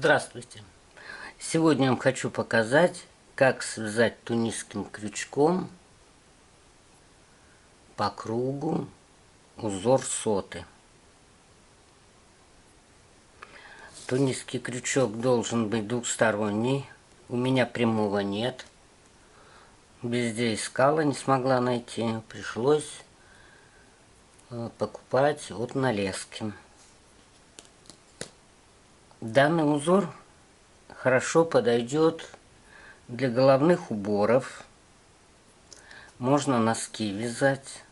Здравствуйте! Сегодня я вам хочу показать, как связать тунисским крючком по кругу узор соты. Тунисский крючок должен быть двухсторонний. У меня прямого нет. Везде искала, не смогла найти. Пришлось покупать от Налески. Данный узор хорошо подойдет для головных уборов. Можно носки вязать.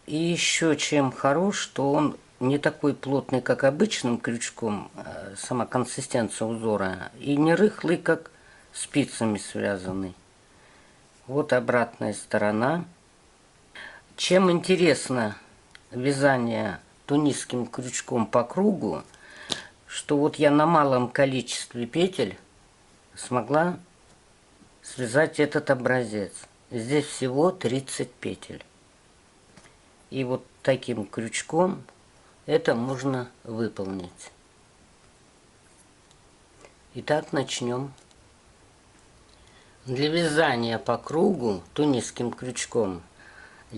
И еще чем хорош, что он не такой плотный, как обычным крючком, сама консистенция узора, и не рыхлый, как спицами связанный. Вот обратная сторона. Чем интересно вязание тунисским крючком по кругу, что вот я на малом количестве петель смогла связать этот образец. Здесь всего 30 петель. И вот таким крючком это можно выполнить. Итак, начнем. Для вязания по кругу тунисским крючком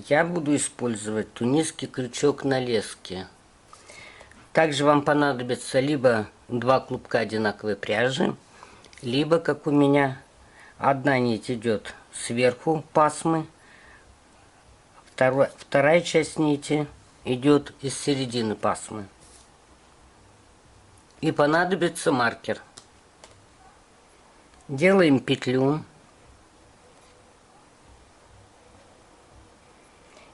я буду использовать тунисский крючок Налески. Также вам понадобится либо 2 клубка одинаковой пряжи, либо, как у меня, одна нить идет сверху пасмы, вторая часть нити идет из середины пасмы. И понадобится маркер. Делаем петлю.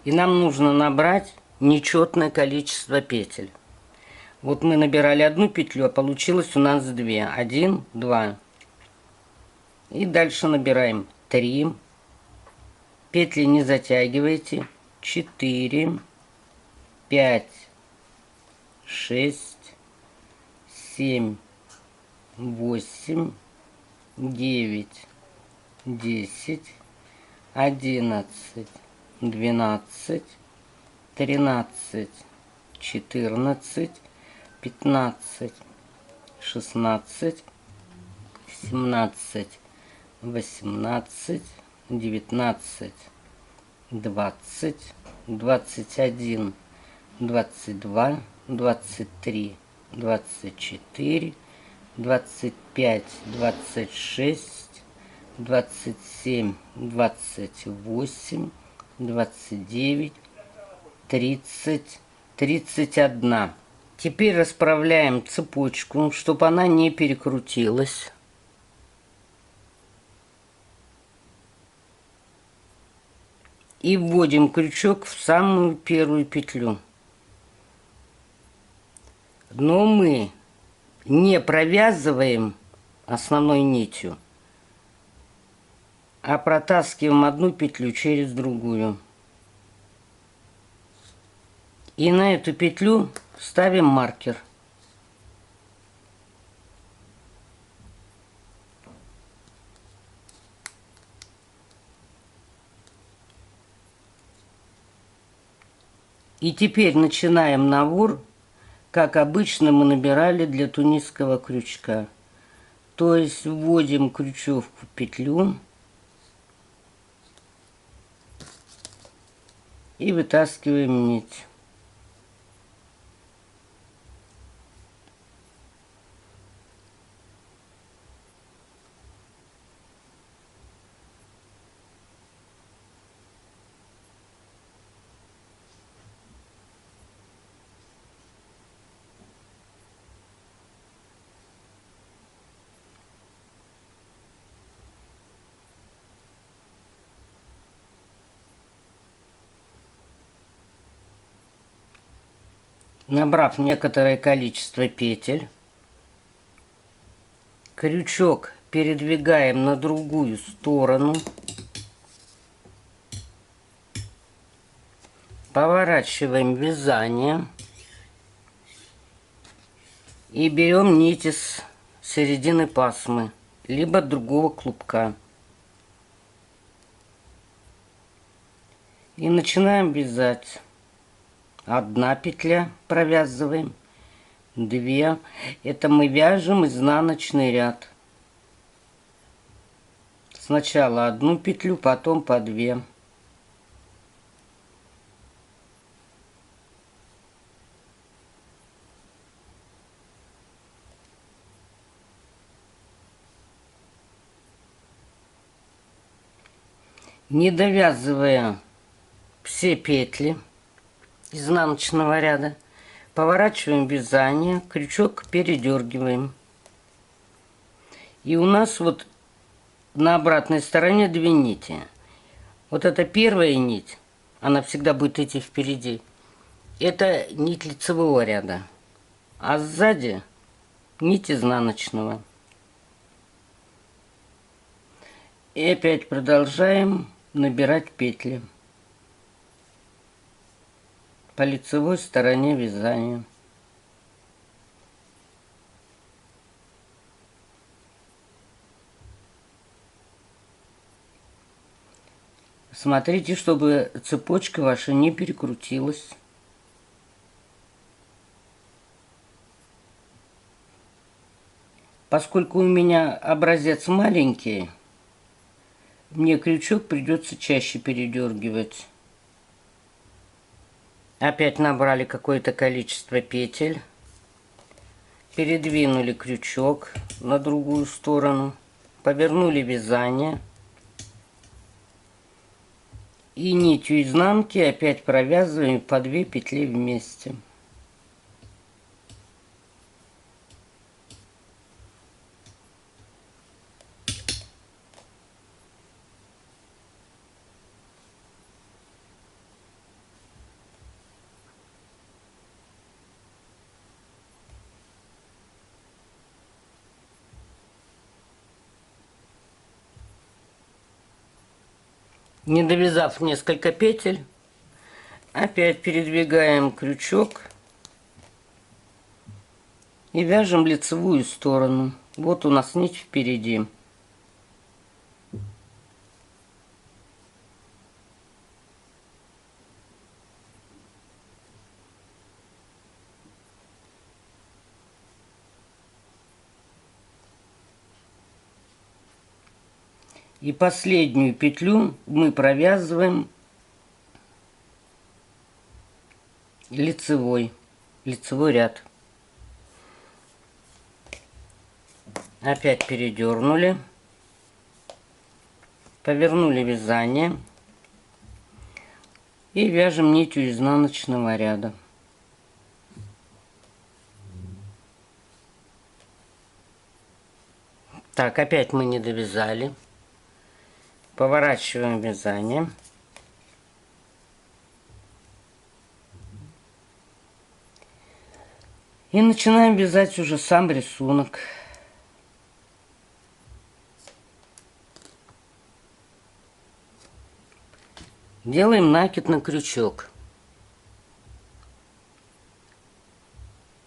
И нам нужно набрать нечетное количество петель. Вот мы набирали одну петлю, а получилось у нас 2. 1, 2. И дальше набираем 3. Петли не затягивайте. 4, 5, 6, 7, 8, 9, 10, 11, 12, 13, 14, 15, 16, 17, 18, 19, 20, 21, 22, 23, 24, 25, 26, 27, 28, 29, 30, 31. Теперь расправляем цепочку, чтобы она не перекрутилась. И вводим крючок в самую первую петлю. Но мы не провязываем основной нитью, а протаскиваем одну петлю через другую. И на эту петлю ставим маркер. И теперь начинаем набор, как обычно мы набирали для тунисского крючка. То есть вводим крючок в петлю и вытаскиваем нить. Набрав некоторое количество петель, крючок передвигаем на другую сторону, поворачиваем вязание и берем нить из середины пасмы, либо другого клубка. И начинаем вязать. Одна петля провязываем, 2. Это мы вяжем изнаночный ряд. Сначала одну петлю, потом по 2. Не довязывая все петли изнаночного ряда, поворачиваем вязание, крючок передергиваем. И у нас вот на обратной стороне 2 нити. Вот эта первая нить, она всегда будет идти впереди. Это нить лицевого ряда. А сзади нить изнаночного. И опять продолжаем набирать петли по лицевой стороне вязания. Смотрите, чтобы цепочка ваша не перекрутилась. Поскольку у меня образец маленький, мне крючок придется чаще передергивать. Опять набрали какое-то количество петель. Передвинули крючок на другую сторону. Повернули вязание. И нитью изнанки опять провязываем по 2 петли вместе. Не довязав несколько петель, опять передвигаем крючок и вяжем лицевую сторону. Вот у нас нить впереди. И последнюю петлю мы провязываем лицевой ряд. Опять передернули, повернули вязание и вяжем нитью изнаночного ряда. Так, опять мы не довязали. Поворачиваем вязание. И начинаем вязать уже сам рисунок. Делаем накид на крючок.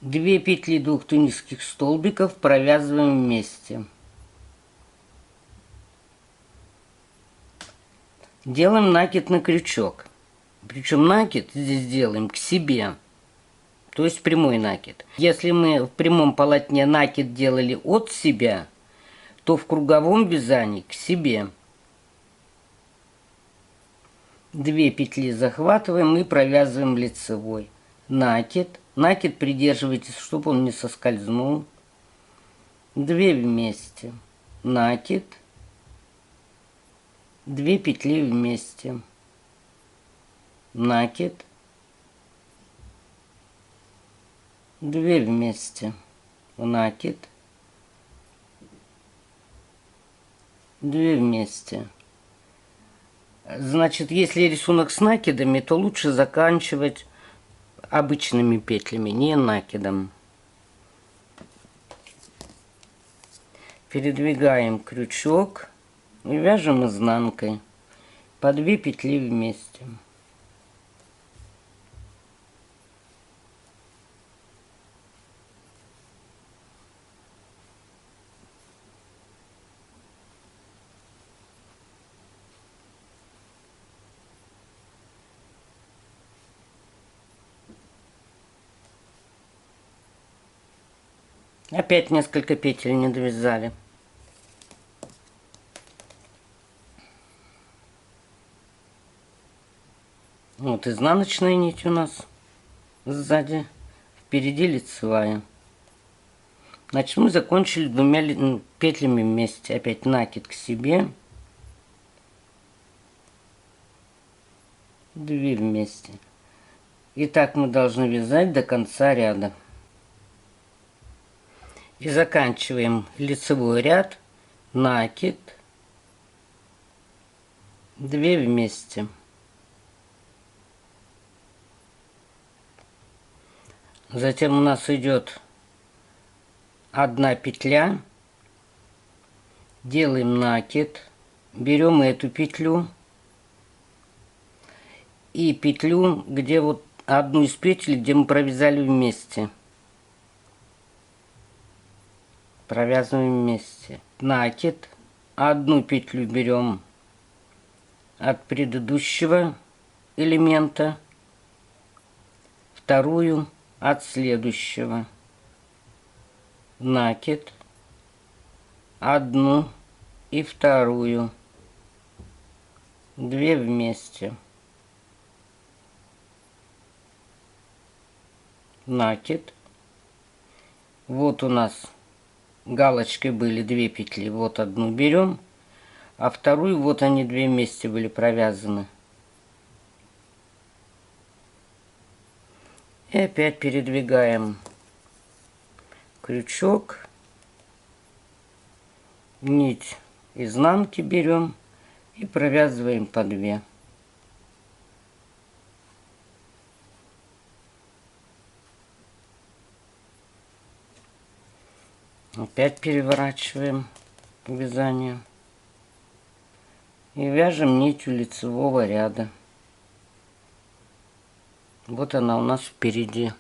2 петли двух тунисских столбиков провязываем вместе. Делаем накид на крючок. Причем накид здесь делаем к себе, то есть прямой накид. Если мы в прямом полотне накид делали от себя, то в круговом вязании к себе. 2 петли захватываем и провязываем лицевой. Накид. Накид придерживайтесь, чтобы он не соскользнул. 2 вместе. Накид. 2 петли вместе. Накид. 2 вместе. Накид. 2 вместе. Значит, если рисунок с накидами, то лучше заканчивать обычными петлями, не накидом. Передвигаем крючок и вяжем изнанкой по 2 петли вместе. Опять несколько петель не довязали. Вот изнаночная нить у нас сзади, впереди лицевая. Значит, мы закончили двумя петлями вместе. Опять накид к себе. 2 вместе. И так мы должны вязать до конца ряда. И заканчиваем лицевой ряд, накид, 2 вместе. Затем у нас идет 1 петля, делаем накид, берем эту петлю и петлю, где вот одну из петель, где мы провязали вместе. Провязываем вместе. Накид, 1 петлю берем от предыдущего элемента, 2 от следующего. Накид, 1 и 2, 2 вместе. Накид. Вот у нас галочкой были 2 петли. Вот одну берем, а 2 вот они 2 вместе были провязаны. И опять передвигаем крючок, нить изнанки берем и провязываем по 2. Опять переворачиваем вязание и вяжем нитью лицевого ряда. Вот она у нас впереди.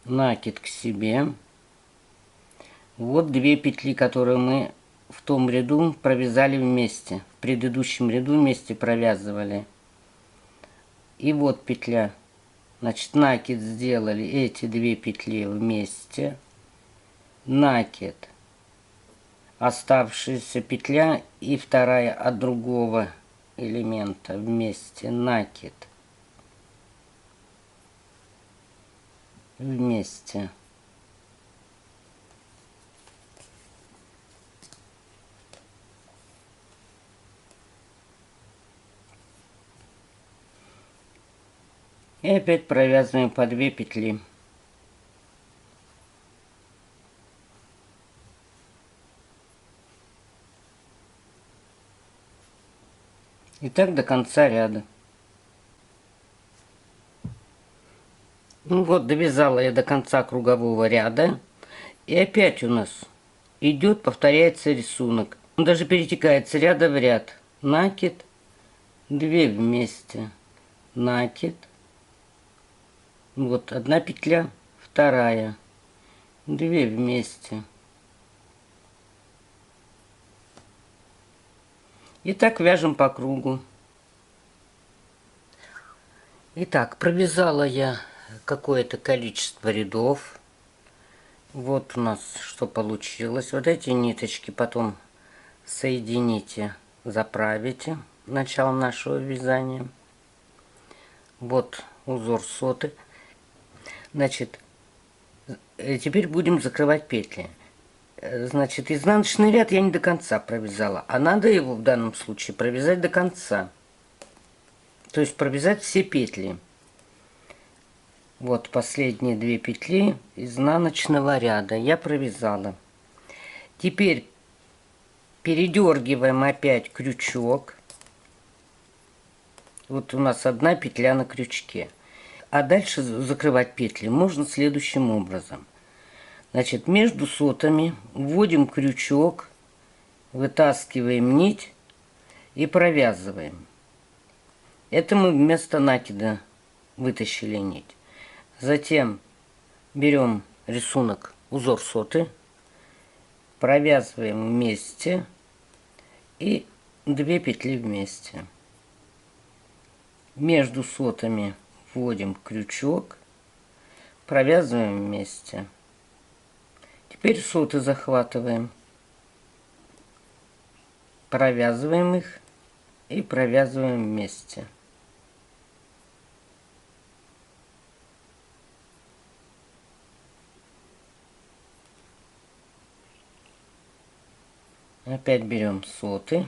Накид к себе. Вот 2 петли, которые мы в том ряду провязали вместе. В предыдущем ряду вместе провязывали. И вот петля. Значит, накид сделали эти 2 петли вместе. Накид. Оставшаяся петля и 2 от другого элемента вместе. Накид. Вместе. И опять провязываем по 2 петли. И так до конца ряда. Ну вот, довязала я до конца кругового ряда. И опять у нас идет, повторяется рисунок. Он даже перетекается ряда в ряд. Накид, 2 вместе. Накид. Вот 1 петля, 2, 2 вместе. И так вяжем по кругу. Итак, провязала я какое-то количество рядов. Вот у нас что получилось. Вот эти ниточки потом соедините, заправите начало нашего вязания. Вот узор соты. Значит, теперь будем закрывать петли. Значит, изнаночный ряд я не до конца провязала, а надо его в данном случае провязать до конца. То есть провязать все петли. Вот последние 2 петли изнаночного ряда я провязала. Теперь передергиваем опять крючок. Вот у нас 1 петля на крючке. А дальше закрывать петли можно следующим образом. Значит, между сотами вводим крючок, вытаскиваем нить и провязываем. Это мы вместо накида вытащили нить. Затем берем рисунок узор соты, провязываем вместе и 2 петли вместе. Между сотами вводим крючок, Провязываем вместе. Теперь соты захватываем. Провязываем их и провязываем вместе. Опять берем соты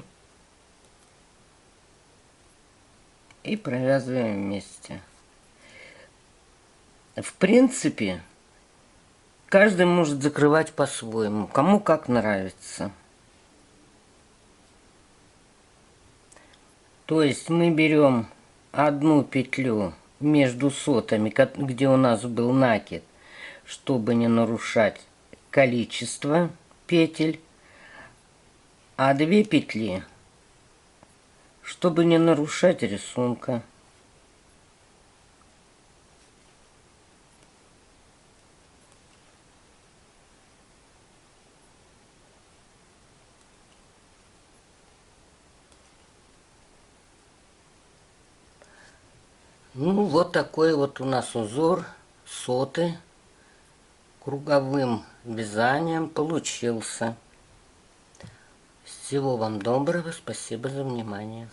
и провязываем вместе. В принципе, каждый может закрывать по-своему, кому как нравится. То есть мы берем одну петлю между сотами, где у нас был накид, чтобы не нарушать количество петель, а 2 петли, чтобы не нарушать рисунка. Ну, вот такой вот у нас узор соты круговым вязанием получился. Всего вам доброго, спасибо за внимание.